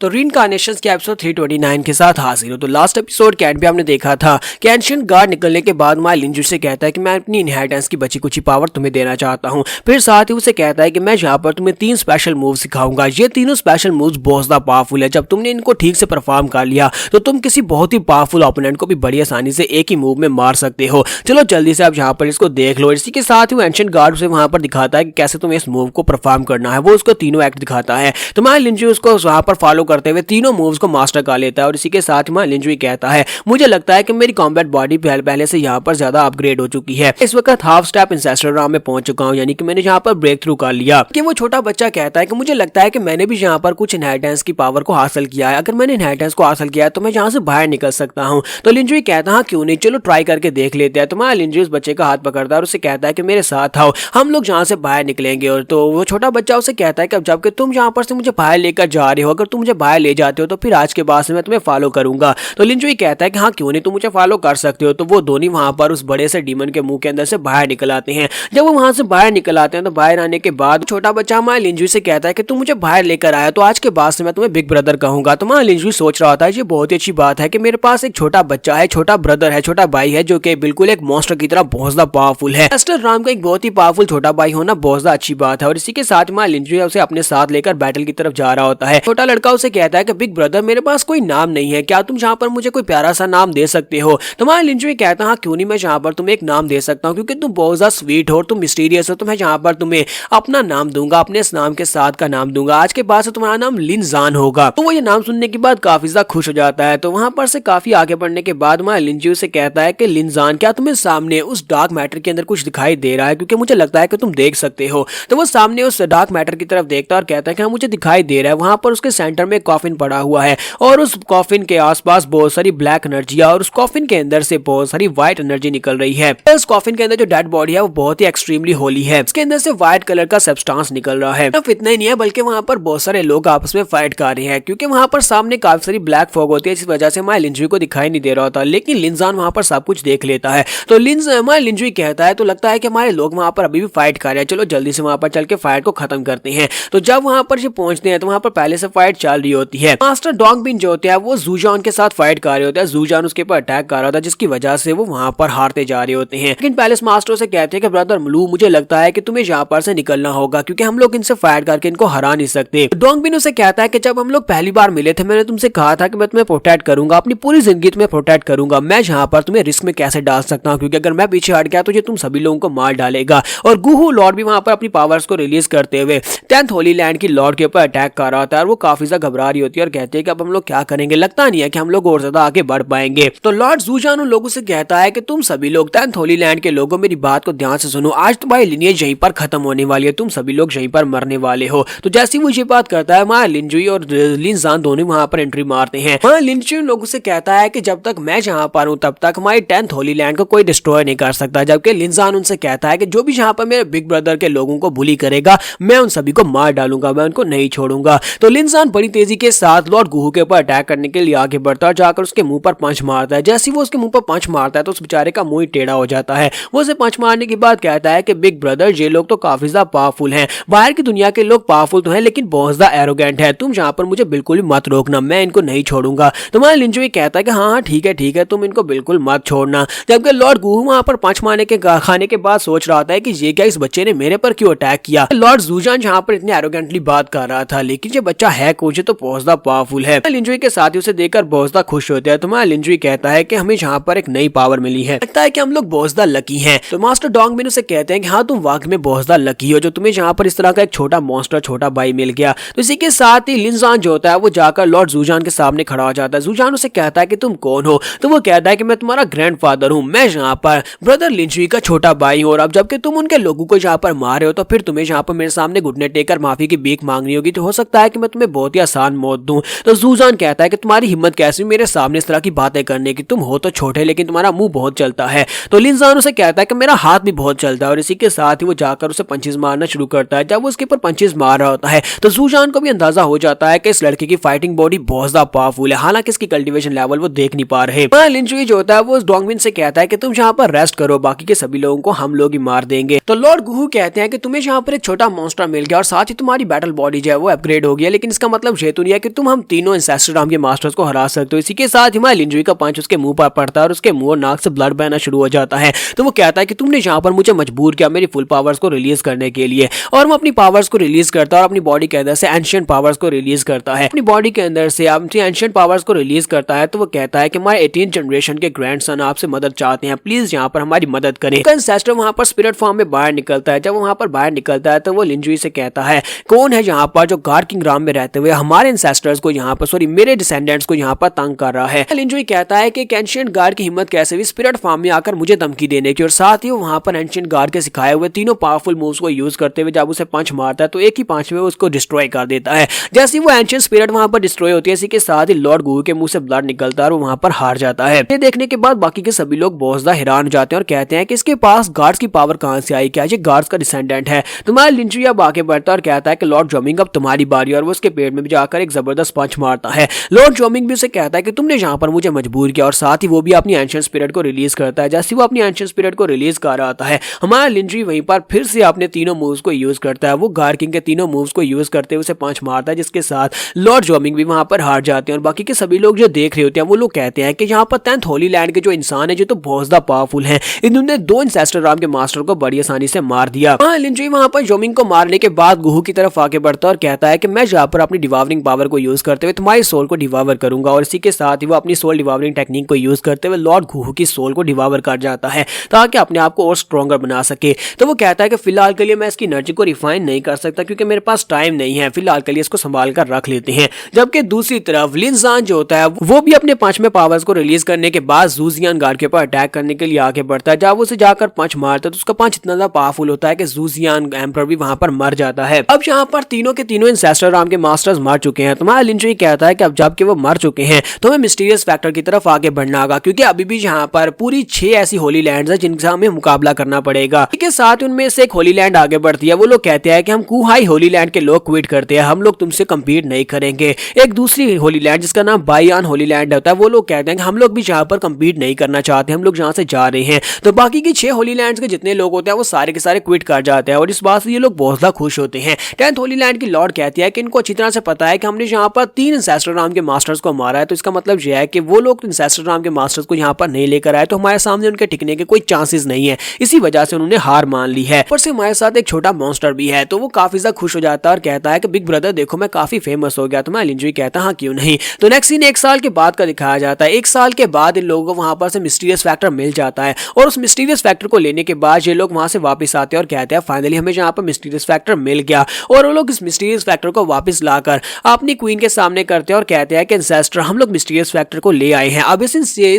तो रीइंकार्नेशंस के एपिसोड 329 के साथ हाजिर हो। तो लास्ट एपिसोड के एंड पे हमने देखा था कि एंशिएंट गार्ड निकलने के बाद मा लिंजू से कहता है कि मैं अपनी इनहेरिटेंस की बची कुछ पावर तुम्हें देना चाहता हूं। फिर साथ ही उसे कहता है कि मैं यहाँ पर तुम्हें 3 स्पेशल मूव सिखाऊंगा। ये तीनों स्पेशल मूव्स बहुत ज्यादा पावरफुल है। जब तुमने इनको ठीक से परफॉर्म कर लिया तो तुम किसी बहुत ही पावरफुल ओपोनेंट को भी बड़ी आसानी से एक ही मूव में मार सकते हो। चलो जल्दी से आप यहाँ पर इसको देख लो। इसी के साथ ही वो एंशिएंट गार्ड उसे वहां पर दिखाता है कि कैसे तुम्हें इस मूव को परफॉर्म करना है। वो उसको तीनों एक्ट दिखाता है। तो मा लिंजू उसको वहां पर फॉलो करते हुए तीनों मूव्स को मास्टर कर लेता है। और इसी के साथ ही मा लिंजू कहता है मुझे लगता है कि मेरी कॉम्बैट बॉडी पहले से यहाँ पर ज्यादा अपग्रेड हो चुकी है। इस वक्त हाफ स्टेप इंसेस्टर राम में पहुंच चुका हूँ, यानी कि मैंने यहाँ पर ब्रेक थ्रू कर लिया। कि वो छोटा बच्चा कहता है कि मुझे लगता है कि मैंने भी यहाँ पर कुछ इनहेरिटेंस की पावर को हासिल किया है। अगर मैंने इनहेरिटेंस को हासिल किया है तो मैं यहाँ से बाहर निकल सकता हूँ। तो लिंजू कहता है क्यों नहीं, चलो ट्राई करके देख लेते हैं। तो मैं लिंजू उस बच्चे का हाथ पकड़ता है और उसे कहता है कि मेरे साथ आओ, हम लोग यहाँ से बाहर निकलेंगे। और तो वो छोटा बच्चा उसे कहता है कि अब जबकि तुम यहाँ पर से मुझे बाहर लेकर जा रहे हो, अगर तुम मुझे बाहर ले जाते हो तो फिर आज के बाद से मैं तुम्हें फॉलो करूंगा। तो लिंजू कहता है कि हाँ क्यों नहीं, तुम मुझे फॉलो कर सकते हो। तो वो दोनों वहां पर उस बड़े से डीमन के मुंह के अंदर से बाहर निकल आते हैं। जब वो वहां से बाहर निकल आते हैं तो बाहर आने के बाद छोटा बच्चा हमारे लिंजू से कहता है कि तुम मुझे बाहर लेकर आया तो आज के बाद से मैं तुम्हें बिग ब्रदर कहूंगा। तो हमारा लिंजू सोच रहा था ये बहुत ही अच्छी बात है कि मेरे पास एक छोटा बच्चा है, छोटा ब्रदर है, छोटा भाई है जो कि बिल्कुल एक मॉन्स्टर की तरह बहुत ज्यादा पावरफुल है। मास्टर राम का एक बहुत ही पावरफुल छोटा भाई होना बहुत ज्यादा अच्छी बात है। और इसी के साथ हमारा लिंजू उसे अपने साथ लेकर बैटल की तरफ जा रहा होता है। छोटा लड़का उसे कहता है कि बिग ब्रदर मेरे पास कोई नाम नहीं है, क्या तुम यहाँ पर मुझे कोई प्यारा सा नाम दे सकते हो। तो हमारा लिंजू कहता है हाँ क्यों नहीं, मैं यहाँ पर तुम्हें एक नाम दे सकता हूँ क्योंकि तुम बहुत ज्यादा स्वीट हो, तुम मिस्टीरियस हो। तो मैं यहाँ पर तुम्हें अपना नाम दूंगा, अपने इस नाम के साथ का नाम दूंगा। आज के बाद से तुम्हारा नाम लिनजान होगा। तो वो ये नाम सुनने के बाद काफी ज्यादा खुश हो जाता है। तो वहां पर से काफी आगे बढ़ने के बाद हमारा लिंजू से कहता है कि लिनजान क्या तुम्हें सामने उस डार्क मैटर के अंदर कुछ दिखाई दे रहा है, क्योंकि मुझे लगता है कि तुम देख सकते हो। तो वो सामने उस डार्क मैटर की तरफ देखता है और कहता है कि हाँ मुझे दिखाई दे रहा है। वहां पर उसके सेंटर में एक कॉफिन पड़ा हुआ है और उस कॉफिन के आसपास बहुत सारी ब्लैक एनर्जी और उस कॉफिन के अंदर से बहुत सारी व्हाइट एनर्जी निकल रही है। उस कॉफिन के अंदर जो डेड बॉडी है वो बहुत ही एक्सट्रीमली होली है। इसके अंदर से व्हाइट कलर का सब्सटेंस निकल रहा है। सिर्फ इतना ही नहीं है बल्कि वहां पर बहुत सारे लोग आपस में फाइट कर रहे हैं, क्योंकि वहां पर सामने काफी सारी ब्लैक फॉग होती है जिस वजह से हमारे लिंजू को दिखाई नहीं दे रहा होता। लेकिन लिनजान वहां पर सब कुछ देख लेता है। तो हमारे लिंजू कहता है तो लगता है कि हमारे लोग वहां पर अभी भी फाइट कर रहे हैं, चलो जल्दी से वहां पर चल के फाइट को खत्म करते हैं। तो जब वहां पर ये पहुंचते हैं तो वहां पर पहले से फाइट चल रही होती है। मास्टर डोंगबिन जो होते हैं वो जूजान के साथ फाइट कर रहे होते हैं। जूजान उसके ऊपर अटैक कर रहा था जिसकी वजह से वो वहां पर हारते जा रहे होते हैं। लेकिन पैलेस मास्टर से कहते हैं कि ब्रदर मलू मुझे लगता है कि तुम्हें यहाँ पर से निकलना होगा क्योंकि हम लोग इनसे फाइट करके इनको हरा नहीं सकते। डोंगबिन उसे कहता है कि जब हम लोग पहली बार मिले थे मैंने तुमसे कहा था कि मैं तुम्हें प्रोटेक्ट करूंगा, अपनी पूरी जिंदगी तुम्हें प्रोटेक्ट करूंगा। मैं यहाँ पर तुम्हें रिस्क में कैसे डाल सकता हूँ, क्योंकि अगर मैं पीछे हट गया तो ये तुम सभी लोगों को मार डालेगा। और गुहू लॉर्ड भी वहां पर अपनी पावर्स को रिलीज करते हुए 10th होली लैंड की लॉर्ड के ऊपर अटैक कर रहा था और वो काफी ज्यादा घबरा रही होती है और कहती है कि अब हम लोग क्या करेंगे, लगता नहीं है कि हम लोग और ज्यादा आगे बढ़ पाएंगे। तो लॉर्ड जूजान उन लोगों से कहता है कि तुम सभी लोग 10th होली लैंड के लोगों मेरी बात को ध्यान से सुनो, आज तुम्हारी लिनिएज यहीं पर खत्म होने वाली है, तुम सभी लोग यहीं पर मरने वाले हो। तो जैसे वो ये बात करता है हमारा लिंजू और लिनजान दोनों वहां पर एंट्री मारते हैं। वहां लिंजू लोगों से कहता है कि जब तक मैं यहाँ पर हूँ तब तक हमारी 10th होली लैंड को कोई डिस्ट्रॉय नहीं कर सकता। जबकि लिनजान उनसे कहता है कि जो भी यहाँ पर मेरे बिग ब्रदर के लोगों को बुली करेगा मैं उन सभी को मार डालूंगा, मैं उनको नहीं छोड़ूंगा। तो लिनजान बड़ी तेजी के साथ लॉर्ड गुहू के ऊपर अटैक करने के लिए आगे बढ़ता है, जाकर उसके मुंह पर पंच मारता है। जैसे वो उसके मुंह पर पंच मारता है तो उस बेचारे का मुंह ही टेढ़ा हो जाता है। वो उसे पंच मारने के बाद कहता है कि बिग ब्रदर ये लोग तो काफी ज्यादा पावरफुल हैं, बाहर की दुनिया के लोग पावरफुल तो हैं लेकिन बहुत ज्यादा एरोगेंट है, तुम यहाँ पर मुझे बिल्कुल भी मत रोकना, मैं इनको नहीं छोड़ूंगा। तो हमारा लिंजू कहता है कि हाँ ठीक है तुम इनको बिल्कुल मत छोड़ना। जबकि लॉर्ड गुहू वहां पर पंच मारने के खाने के बाद सोच रहा था कि ये क्या, इस बच्चे ने मेरे पर क्यों अटैक किया। लॉर्ड जूजान यहाँ पर इतने एरोगेंटली बात कर रहा था, लेकिन ये बच्चा है कुछ तो बहुत ज्यादा पावरफुल है। लिंजू के साथ उसे देखकर बहुत ज्यादा खुश होते हैं। तो हमारा लिंजू कहता है कि हमें यहाँ पर एक नई पावर मिली है, लगता है कि हम लोग बहुत ज्यादा लकी हैं। तो मास्टर डोंगबिन उसे कहते हैं कि हाँ तुम वाकई में बहुत ज्यादा लकी हो जो तुम्हें यहाँ पर इस तरह का एक छोटा मॉन्स्टर छोटा भाई मिल गया। तो इसी के साथ ही लिनजान जो होता है वो जाकर लॉर्ड जूजान के सामने खड़ा हो जाता है। जूजान उसे कहता है कि तुम कौन हो। तो वो कहता है कि मैं तुम्हारा ग्रैंडफादर हूँ, मैं यहाँ पर ब्रदर लिंजू का छोटा भाई हूँ और अब जबकि तुम उनके लोगों को यहाँ पर मारे हो तो फिर तुम्हें यहाँ पर मेरे सामने घुटने टेकर माफी की भीख मांगनी होगी। तो हो सकता है कि मैं तुम्हें बहुत ही आसान मौत दूं। तो जूजान कहता है कि तुम्हारी हिम्मत कैसी मेरे सामने इस तरह की बातें करने की, तुम हो तो छोटे लेकिन तुम्हारा मुंह बहुत चलता है। तो लिनजान उसे कहता है कि मेरा हाथ भी बहुत चलता है और इसी के साथ ही वो जाकर उसे पंचेस मारना शुरू करता है। जब वो उसके ऊपर पंचेस मार रहा होता है तो जूजान को भी अंदाजा हो जाता है कि इस लड़के की फाइटिंग बॉडी बहुत ज्यादा पावरफुल है, हालांकि इसकी कल्टीवेशन लेवल वो देख नहीं पा रहे। लिंजू जो होता है वो डोंगबिन से कहता है कि तुम यहाँ पर रेस्ट करो, बाकी के सभी लोगों को हम लोग ही मार देंगे। तो लॉर्ड गुहू कहते हैं कि तुम्हें यहाँ पर एक छोटा मॉन्स्टर मिल गया और साथ ही तुम्हारी बैटल बॉडी जो है वो अपग्रेड हो गया, लेकिन इसका मतलब ये तो नहीं है कि तुम हम तीनों इंसेस्टर नाम के मास्टर्स को हरा सकते हो। इसी के साथ हमारे लिंजुई का पंच उसके मुंह पर पड़ता है और उसके मुंह और नाक से ब्लड बहना शुरू हो जाता है। तो वो कहता है कि तुमने यहाँ पर मुझे मजबूर किया मेरी फुल पावर्स को रिलीज करने के लिए, और वो अपनी पावर्स को रिलीज करता है और अपनी बॉडी के अंदर से एंशिएंट पावर्स को रिलीज करता है। अपनी बॉडी के अंदर से अपनी एंशिएंट पावर्स को रिलीज करता है। तो वो कहता है कि हमारे 18 जनरेशन के ग्रैंडसन आपसे मदद चाहते हैं, प्लीज यहाँ पर हमारी मदद करें। इंसेस्टर वहां पर स्पिरिट फॉर्म में बाहर निकलता है। जब वहां पर बाहर निकलता है तो वो लिंजुई से कहता है कौन है यहाँ पर जो गार्ड किंग राम में रहते हुए हमारे इंसेस्टर्स को यहाँ पर मेरे डिसेंडेंट्स को यहाँ पर तंग कर रहा है। लिंजुई कहता है कि एंशिएंट गार्ड की हिम्मत कैसे हुई स्पिरिट फॉर्म में आकर मुझे धमकी देने की, और साथ ही वहां पर एंशिएंट गार्ड के सिखाए हुए तीनों पावरफुल मूव्स को यूज करते हुए जब उसे पंच मारता है तो एक ही पंच में उसको डिस्ट्रॉय कर देता है। जैसे वो एंशिएंट स्पिरिट वहां पर डिस्ट्रॉय होती है, इसी के साथ ही लॉर्ड गुहू के मुंह से ब्लड निकलता है और वहां पर हार जाता है। ये देखने के बाद बाकी के सभी लोग बहुत ज्यादा हैरान हो जाते हैं और कहते हैं कि इसके पास गार्ड्स की पावर कहां से आई, क्या ये गार्ड्स का डिसेंडेंट है। तुम्हारा लिंजुई अब आगे बढ़ता है और कहता है कि लॉर्ड जोमिंग अब तुम्हारी बारी, और वो उसके पेट में भी जाकर एक जबरदस्त पंच मारता है। लॉर्ड जोमिंग भी उसे कहता है कि तुमने यहाँ पर मुझे मजबूर किया, और साथ ही वो भी अपनी एंशिएंट स्पिरिट को रिलीज करता है। जैसे वो अपनी एंशिएंट स्पिरिट को रिलीज कर रहा होता है हमारा लिंजुई वहीं पर फिर से अपने तीनों मूव्स को यूज करता है। वो गार्ड किंग के तीनों मूव्स को यूज करते हुए उसे पंच मारता है, जिसके साथ लॉर्ड जोमिंग भी वहां पर हार जाते हैं। और बाकी के सभी लोग जो देख रहे होते हैं वो लोग कहते हैं कि यहाँ पर 10th होली लैंड के जो इंसान है जो तो बहुत ज्यादा पावरफुल है, इन्होंने 2 इंसेस्टर राम के मास्टर को बड़ी आसानी से मार दिया। लिंजुई वहां पर जोमिंग को मारने के बाद गुहू की तरफ आगे बढ़ता है और कहता है कि मैं यहाँ पर अपनी डिवावरिंग पावर को यूज करते हुए तुम्हारी सोल को डिवावर करूंगा, और इसी के साथ ही वो अपनी सोल डिवावरिंग टेक्निक को यूज करते हुए लॉर्ड गुहू की सोल को डिवावर कर जाता है ताकि अपने आप को और स्ट्रॉन्गर बना सके। तो वो कहता है कि फिलहाल के लिए मैं इसकी एनर्जी को रिफाइन नहीं कर सकता क्योंकि मेरे पास टाइम नहीं है, फिलहाल के लिए इसको संभाल कर रख लेते हैं। जबकि दूसरी तरफ लिन ज़ान जो होता है वो भी अपने पांचवें पावर्स को रिलीज करने के बाद ज़ूजियान गार्ड के ऊपर अटैक करने के लिए आगे बढ़ता है। जब उसे जाकर पंच मारता है तो उसका पंच इतना ज्यादा पावरफुल होता है कि ज़ूजियान एम्परर भी वहां पर मर जाता है। अब यहाँ पर तीनों के तीनों इंसेस्टर राम के मास्टर्स मर चुके हैं। तुम्हारा लिंजुई कहता है कि अब जबकि वो मर चुके हैं तो हमें मिस्टीरियस फैक्टर की तरफ आगे बढ़ना होगा, क्योंकि अभी भी यहाँ पर पूरी 6 ऐसी होली लैंड्स है जिनसे हमें मुकाबला करना पड़ेगा। इसके साथ उनमें से एक होली लैंड आगे बढ़ती है। वो लोग कहते हैं कि हम कुहाई होली लैंड के लोग क्विट करते हैं, हम लोग तुमसे कम्पीट नहीं करेंगे। एक दूसरी होली लैंड जिसका नाम बाईआन होली लैंड होता है वो लोग कहते हैं कि हम लोग भी यहाँ पर कम्पीट नहीं करना चाहते, हम लोग यहाँ से जा रहे हैं। तो बाकी की 6 होली लैंड्स के जितने लोग होते हैं वो सारे के सारे क्विट कर जाते हैं और इस बात से ये लोग बहुत ज्यादा खुश होते हैं। 10th होली लैंड की लॉर्ड कहती है कि इनको अच्छी तरह से पता है कि हमने यहाँ पर 3 इंसेस्टर राम के मास्टर्स को मारा है, तो इसका मतलब यह है कि वो लोग इंसेस्टर राम के मास्टर्स को यहाँ पर नहीं लेकर आए तो हमारे सामने उनके टिकने के कोई चांसेस नहीं है। इसी वजह से उन्होंने हार मान ली है। ऊपर से हमारे साथ एक छोटा मॉन्स्टर भी है, तो वो काफी ज्यादा खुश हो जाता है और कहता है कि बिग ब्रदर देखो मैं काफी फेमस हो गया। तो मैं लिंजुई कहता हाँ क्यों नहीं। तो नेक्स्ट सीन 1 साल के बाद का दिखाया जाता है। 1 साल के बाद इन लोगों को वहां पर से मिस्टीरियस फैक्टर मिल जाता है और उस मिस्टीरियस फैक्टर को लेने के बाद ये लोग वहां से वापस आते हैं और कहते हैं फाइनली हमें यहाँ पर मिस्टीरियस फैक्टर मिल गया। और वो लोग इस मिस्टीरियस फैक्टर को वापस लाकर अपनी क्वीन के सामने करते हैं और कहते हैं कि इंसेस्टर हम लोग मिस्टीरियस फैक्टर को ले आए हैं, अब इस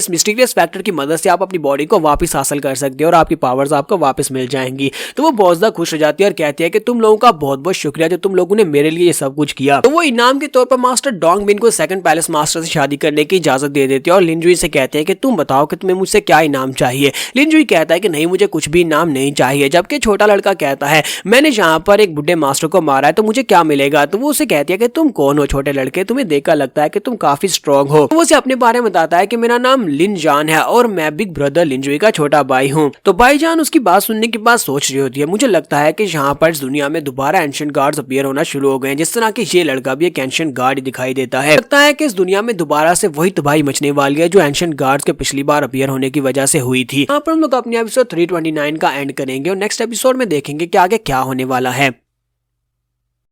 मिस्टीरियस फैक्टर की मदद से आप अपनी बॉडी को वापस हासिल कर सकते हो और आपकी पावर्स आपको वापस मिल जाएंगी। तो वो बहुत ज्यादा खुश हो जाती है और कहती है कि तुम लोगों का बहुत बहुत शुक्रिया जो तुम लोगों ने मेरे लिए ये सब कुछ किया। तो वो इनाम के तौर पर मास्टर डोंग बिन को 2nd पैलेस मास्टर से शादी करने की इजाजत दे देते हैं और लिंजुई से कहते हैं कि तुम बताओ कि तुम्हें मुझसे क्या इनाम चाहिए। लिंजुई कहता है कि नहीं मुझे कुछ भी इनाम नहीं चाहिए, जबकि छोटा लड़का कहता है मैंने यहाँ पर एक बुढ़े मास्टर को मारा है तो मुझे क्या मिलेगा। तो वो उसे कहती है कि तुम कौन हो छोटे लड़के, तुम्हें देखकर लगता है कि तुम काफी स्ट्रॉन्ग हो। तो वो उसे अपने बारे में बताता है कि मेरा नाम लिन जान है और मैं बिग ब्रदर लिंजुई का छोटा भाई हूँ। तो भाईजान उसकी बात सुनने के बाद सोच रही होती है मुझे लगता है कि यहाँ पर इस दुनिया में दोबारा एंशिएंट गार्ड्स अपीयर होना शुरू हो गए हैं, जिस तरह कि ये लड़का भी एक एंशिएंट गार्ड दिखाई देता है। लगता है कि इस दुनिया में दोबारा से वही तबाही मचने वाली है जो एंशिएंट गार्ड्स के पिछली बार अपीयर होने की वजह से हुई थी। यहाँ पर हम लोग अपने एपिसोड 329 का एंड करेंगे और नेक्स्ट एपिसोड में देखेंगे कि आगे क्या होने वाला है।